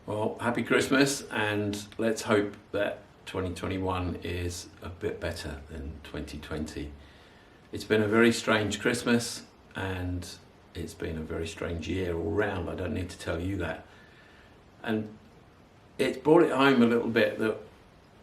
Well, happy Christmas, and let's hope that 2021 is a bit better than 2020. It's been a very strange Christmas, and it's been a very strange year all round. I don't need to tell you that. And it's brought it home a little bit that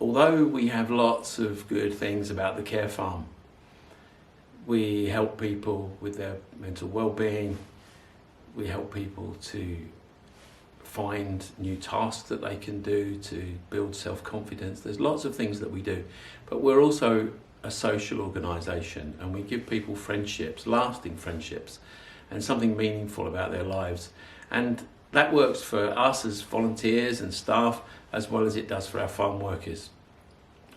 although we have lots of good things about the Care Farm, we help people with their mental well-being, we help people to find new tasks that they can do to build self-confidence. There's lots of things that we do, but we're also a social organisation, and we give people friendships, lasting friendships, and something meaningful about their lives. And that works for us as volunteers and staff, as well as it does for our farm workers.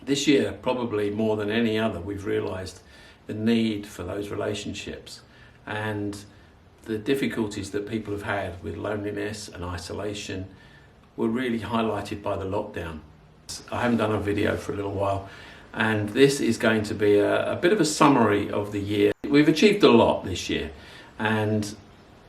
This year, probably more than any other, we've realised the need for those relationships and the difficulties that people have had with loneliness and isolation were really highlighted by the lockdown. I haven't done a video for a little while, and this is going to be a bit of a summary of the year. We've achieved a lot this year, and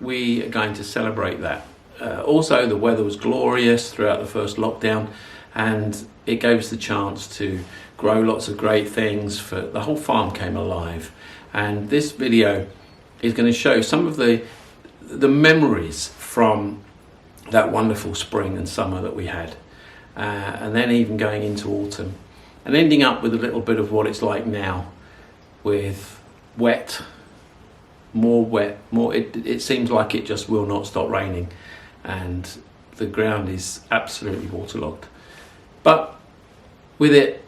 we are going to celebrate that. Also, the weather was glorious throughout the first lockdown, and it gave us the chance to grow lots of great things. For the whole farm came alive, and this video is going to show some of the memories from that wonderful spring and summer that we had, and then even going into autumn, and ending up with a little bit of what it's like now, with wet, it seems like it just will not stop raining, and the ground is absolutely waterlogged. But with it,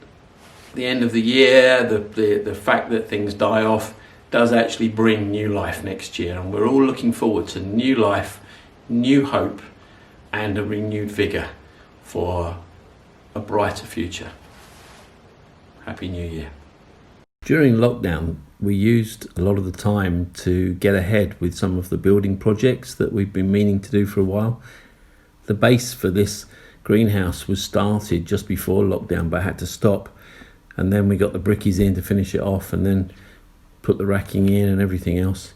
the end of the year, the fact that things die off does actually bring new life next year, and we're all looking forward to new life, new hope, and a renewed vigour for a brighter future. Happy New Year. During lockdown, we used a lot of the time to get ahead with some of the building projects that we've been meaning to do for a while. The base for this greenhouse was started just before lockdown, but had to stop, and then we got the brickies in to finish it off, and then put the racking in and everything else.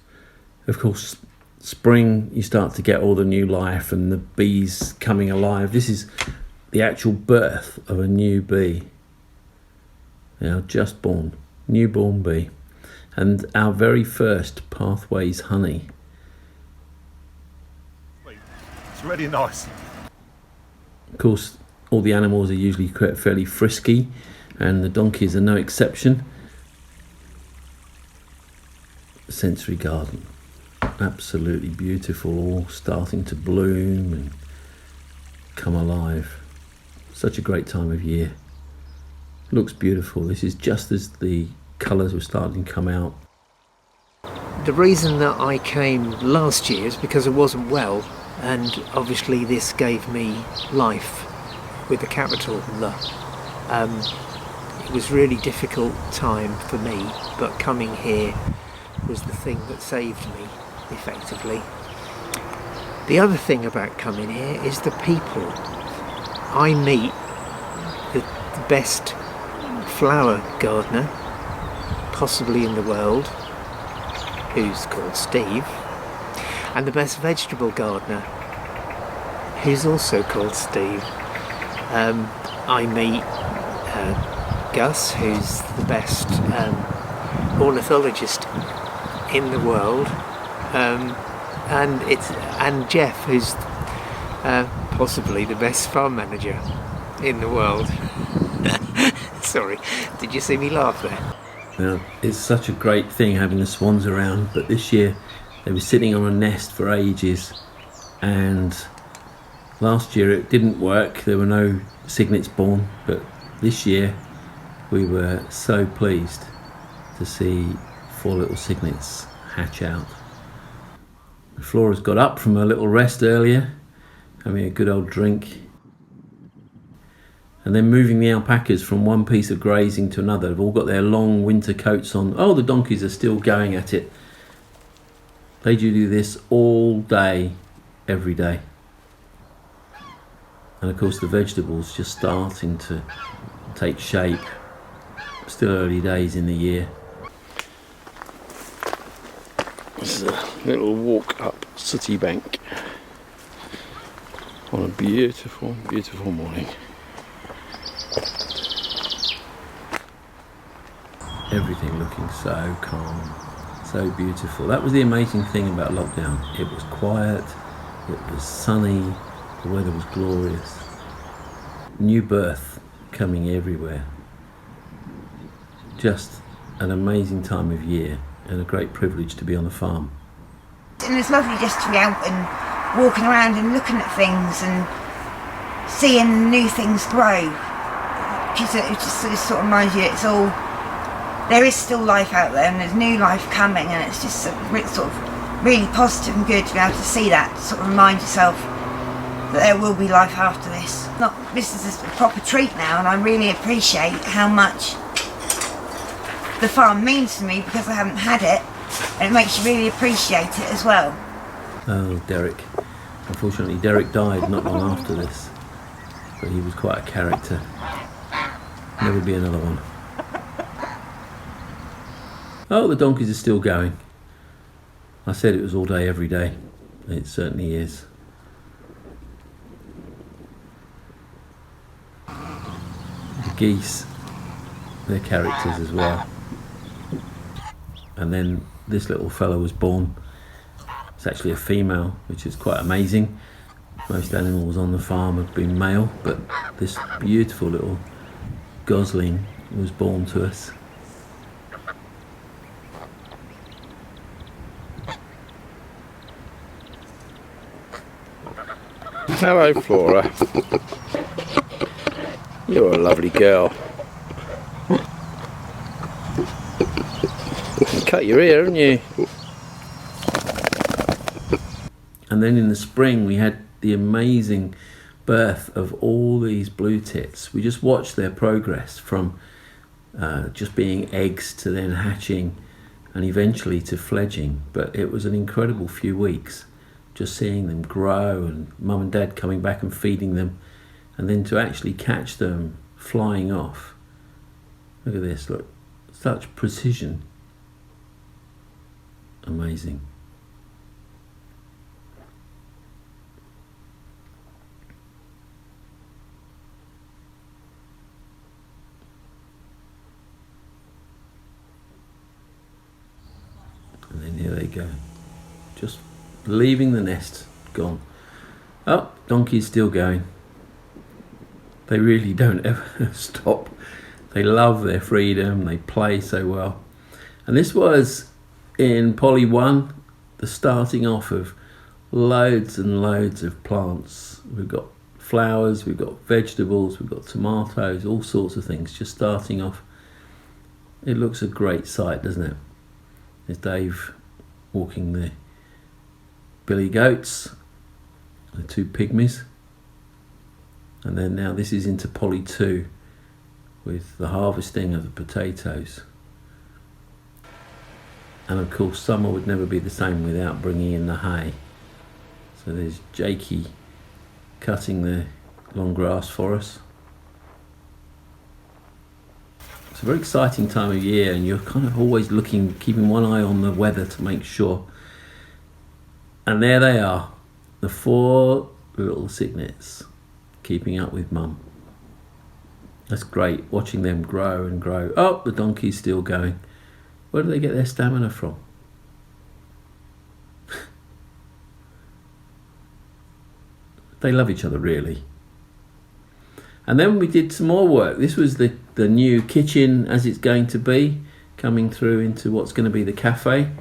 Of course, spring, you start to get all the new life and the bees coming alive. This is the actual birth of a new bee. Now, just born, newborn bee. And our very first Pathways honey. It's really nice. Of course, all the animals are usually fairly frisky, and the donkeys are no exception. Sensory garden, absolutely beautiful, all starting to bloom and come alive. Such a great time of year. Looks beautiful. This is just as the colours were starting to come out. The reason that I came last year is because I wasn't well, and obviously this gave me life with a capital L. It was a really difficult time for me, but coming here was the thing that saved me, effectively. The other thing about coming here is the people. I meet the best flower gardener possibly in the world, who's called Steve, and the best vegetable gardener, who's also called Steve. I meet Gus, who's the best ornithologist in the world, and Jeff, who's possibly the best farm manager in the world. Sorry, did you see me laugh there? Now, it's such a great thing having the swans around, but this year they were sitting on a nest for ages, and last year it didn't work. There were no cygnets born, but this year we were so pleased to see 4 little cygnets hatch out. Flora's got up from her little rest earlier, having a good old drink, and then moving the alpacas from one piece of grazing to another. They've all got their long winter coats on. Oh, the donkeys are still going at it. They do this all day, every day. And of course the vegetables just starting to take shape. Still early days in the year. This is a little walk up Sooty Bank. on a beautiful, beautiful morning. Everything looking so calm, so beautiful. That was the amazing thing about lockdown. It was quiet, it was sunny, the weather was glorious. New birth coming everywhere. Just an amazing time of year and a great privilege to be on the farm. And it's lovely just to be out and walking around and looking at things and seeing new things grow. Because it just sort of reminds you there is still life out there and there's new life coming, and it's just sort of really positive and good to be able to see that, sort of remind yourself that there will be life after this. This is a proper treat now, and I really appreciate how much the farm means to me because I haven't had it, and it makes you really appreciate it as well. Oh, Derek. Unfortunately, Derek died not long after this, but he was quite a character. Never be another one. Oh, the donkeys are still going. I said it was all day, every day. It certainly is. The geese, they're characters as well. And then this little fellow was born. It's actually a female, which is quite amazing. Most animals on the farm have been male, but this beautiful little gosling was born to us. Hello, Flora. You're a lovely girl. You cut your ear, haven't you? And then in the spring we had the amazing birth of all these blue tits. We just watched their progress from just being eggs to then hatching and eventually to fledging. But it was an incredible few weeks, just seeing them grow and mum and dad coming back and feeding them, and then to actually catch them flying off. Look at this, look, such precision. Amazing. And then here they go, just leaving the nest, gone. Oh, donkey's still going. They really don't ever stop. They love their freedom, they play so well. And this was in Poly 1, the starting off of loads and loads of plants. We've got flowers, we've got vegetables, we've got tomatoes, all sorts of things just starting off. It looks a great sight, doesn't it? There's Dave walking the billy goats, the two pygmies. And then now this is into Poly 2 with the harvesting of the potatoes. And of course summer would never be the same without bringing in the hay. So there's Jakey cutting the long grass for us. It's a very exciting time of year, and you're kind of always looking, keeping one eye on the weather to make sure. And there they are, the 4 little cygnets keeping up with mum. That's great, watching them grow and grow. Oh, the donkey's still going. Where do they get their stamina from? They love each other, really. And then we did some more work. This was the new kitchen as it's going to be, coming through into what's going to be the cafe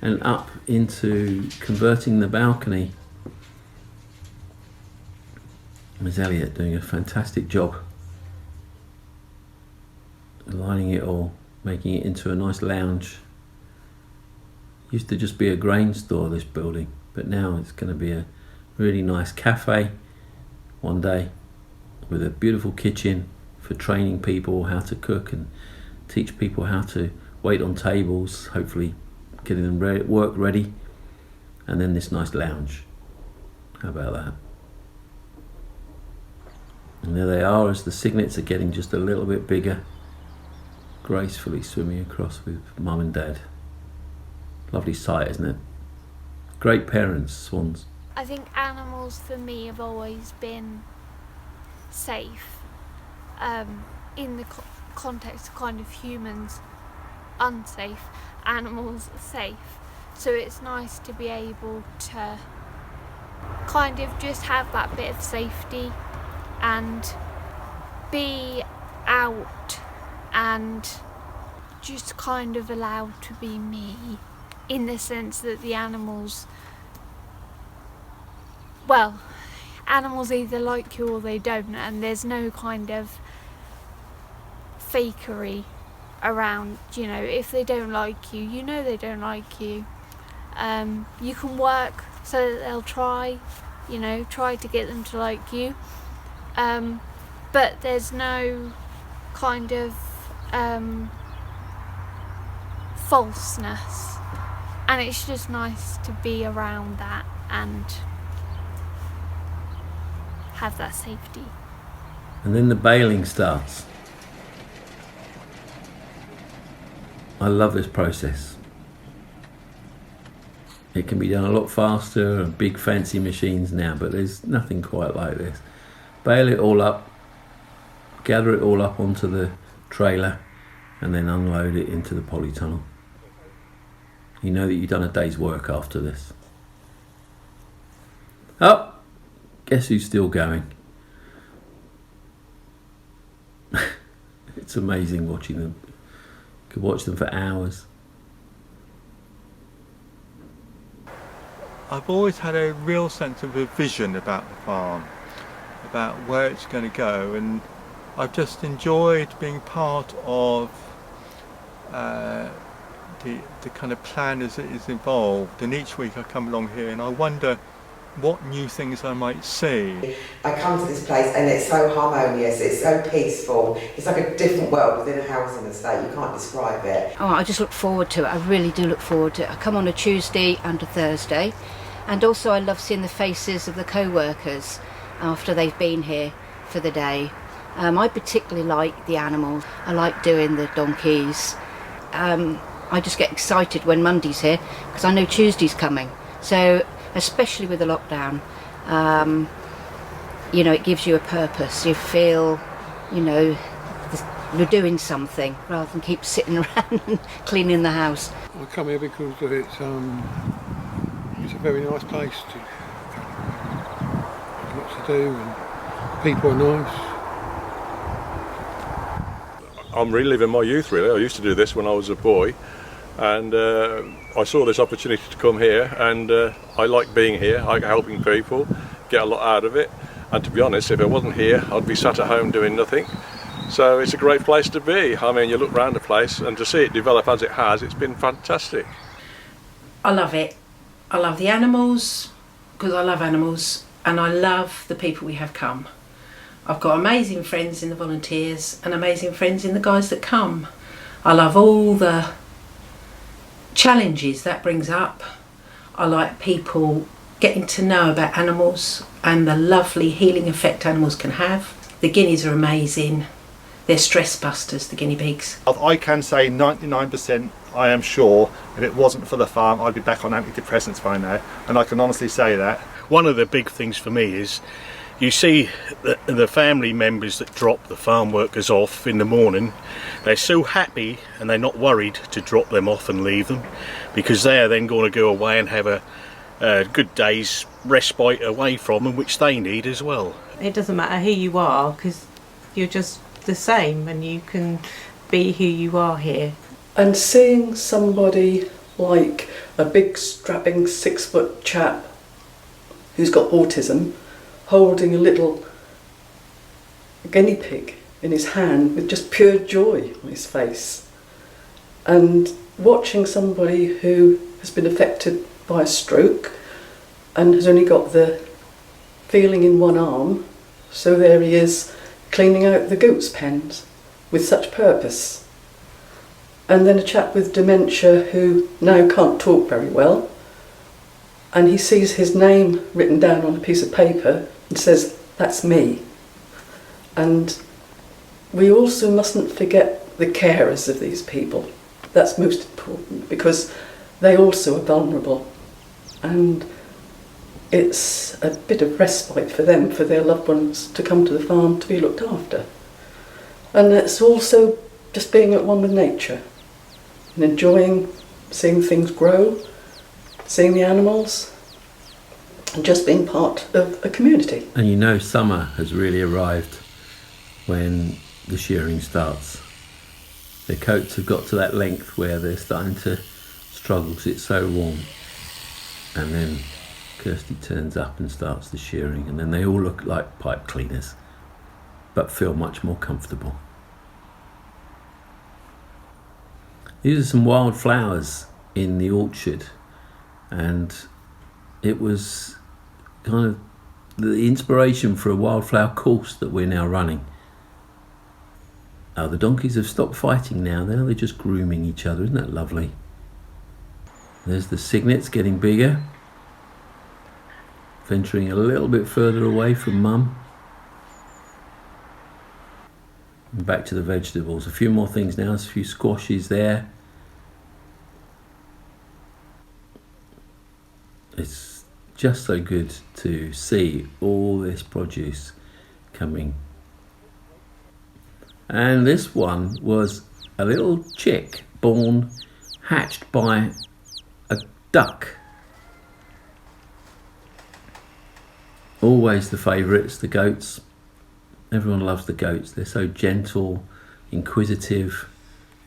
and up into converting the balcony. Ms. Elliott doing a fantastic job aligning it all, making it into a nice lounge. Used to just be a grain store, this building, but now it's going to be a really nice cafe one day with a beautiful kitchen for training people how to cook and teach people how to wait on tables, hopefully getting them work ready, and then this nice lounge. How about that? And there they are as the cygnets are getting just a little bit bigger, gracefully swimming across with mum and dad. Lovely sight, isn't it? Great parents, swans. I think animals for me have always been safe, in the context of kind of humans unsafe, animals safe. So it's nice to be able to kind of just have that bit of safety and be out and just kind of allowed to be me, in the sense that the animals, well, animals either like you or they don't, and there's no kind of fakery around, you know. If they don't like you, you know they don't like you. You can work so that they'll try to get them to like you, but there's no kind of falseness, and it's just nice to be around that and have that safety. And then the bailing starts. I love this process. It can be done a lot faster and big fancy machines now, but there's nothing quite like this. Bale it all up, gather it all up onto the trailer, and then unload it into the polytunnel. You know that you've done a day's work after this. Oh, guess who's still going? It's amazing watching them. You could watch them for hours. I've always had a real sense of a vision about the farm, about where it's going to go, and I've just enjoyed being part of the kind of plan as it is involved. And each week I come along here and I wonder what new things I might see. I come to this place and it's so harmonious, it's so peaceful, it's like a different world within a housing estate, you can't describe it. Oh, I just look forward to it, I really do look forward to it. I come on a Tuesday and a Thursday, and also I love seeing the faces of the co-workers after they've been here for the day. I particularly like the animals, I like doing the donkeys. I just get excited when Monday's here because I know Tuesday's coming. So especially with the lockdown, you know, it gives you a purpose. You feel, you know, you're doing something rather than keep sitting around and cleaning the house. I come here because it's a very nice place. There's lots to do and people are nice. I'm reliving my youth really. I used to do this when I was a boy, and I saw this opportunity to come here, and I like being here, I like helping people, get a lot out of it, and to be honest, if I wasn't here I'd be sat at home doing nothing. So it's a great place to be. I mean, you look around the place and to see it develop as it has, it's been fantastic. I love it. I love the animals because I love animals, and I love the people we have come. I've got amazing friends in the volunteers and amazing friends in the guys that come. I love all the challenges that brings up. I like people getting to know about animals and the lovely healing effect animals can have. The guineas are amazing. They're stress busters, the guinea pigs. I can say 99% I am sure if it wasn't for the farm I'd be back on antidepressants by now, and I can honestly say that. One of the big things for me is you see the family members that drop the farm workers off in the morning, they're so happy and they're not worried to drop them off and leave them, because they're then going to go away and have a good day's respite away from them, which they need as well. It doesn't matter who you are because you're just the same and you can be who you are here. And seeing somebody like a big strapping 6-foot chap who's got autism holding a little guinea pig in his hand with just pure joy on his face, and watching somebody who has been affected by a stroke and has only got the feeling in one arm, so there he is cleaning out the goat's pens with such purpose. And then a chap with dementia who now can't talk very well, and he sees his name written down on a piece of paper and says, "That's me." And we also mustn't forget the carers of these people. That's most important because they also are vulnerable, and it's a bit of respite for them, for their loved ones to come to the farm to be looked after. And it's also just being at one with nature and enjoying seeing things grow, seeing the animals, and just being part of a community. And you know summer has really arrived when the shearing starts. Their coats have got to that length where they're starting to struggle because it's so warm. And then Kirsty turns up and starts the shearing, and then they all look like pipe cleaners, but feel much more comfortable. These are some wild flowers in the orchard, and it was kind of the inspiration for a wildflower course that we're now running. Oh, the donkeys have stopped fighting now. They're just grooming each other. Isn't that lovely? There's the cygnets getting bigger, venturing a little bit further away from Mum. And back to the vegetables. A few more things now. There's a few squashes there. It's just so good to see all this produce coming. And this one was a little chick born, hatched by a duck. Always the favourites, the goats. Everyone loves the goats. They're so gentle, inquisitive.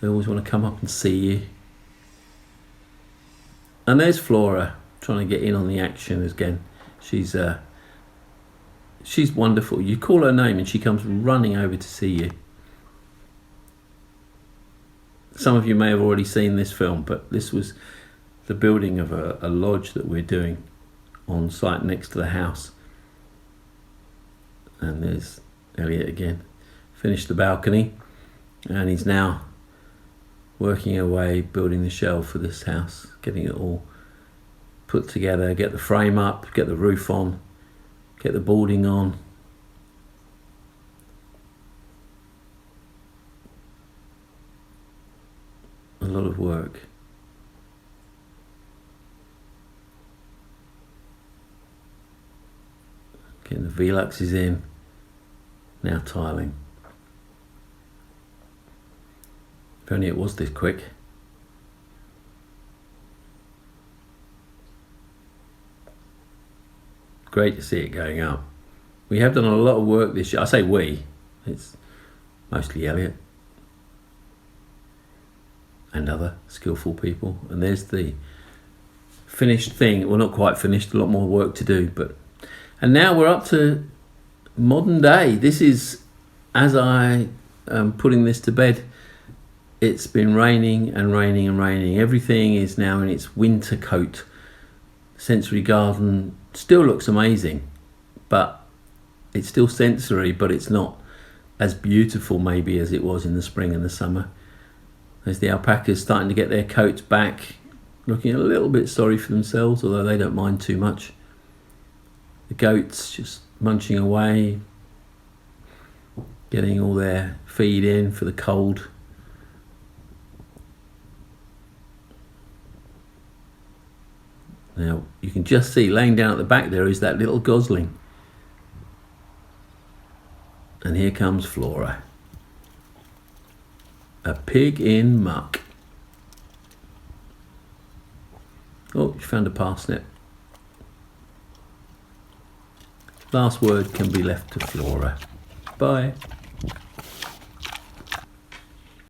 They always want to come up and see you. And there's Flora trying to get in on the action again. She's wonderful. You call her name and she comes running over to see you. Some of you may have already seen this film, but this was the building of a lodge that we're doing on site next to the house. And there's Elliot again. Finished the balcony, and he's now working away, building the shell for this house, getting it all put together, get the frame up, get the roof on, get the boarding on. A lot of work. Getting the Veluxes in, now tiling. If only it was this quick. Great to see it going up. We have done a lot of work this year. I say we, it's mostly Elliot and other skillful people. And there's the finished thing. Well, not quite finished, a lot more work to do. And now we're up to modern day. This is, as I am putting this to bed, it's been raining and raining and raining. Everything is now in its winter coat. Sensory garden still looks amazing, but it's still sensory, but it's not as beautiful maybe as it was in the spring and the summer. There's the alpacas starting to get their coats back, looking a little bit sorry for themselves, although they don't mind too much. The goats just munching away, getting all their feed in for the cold. Now you can just see laying down at the back there is that little gosling. And here comes Flora. A pig in muck. Oh, she found a parsnip. Last word can be left to Flora. Bye.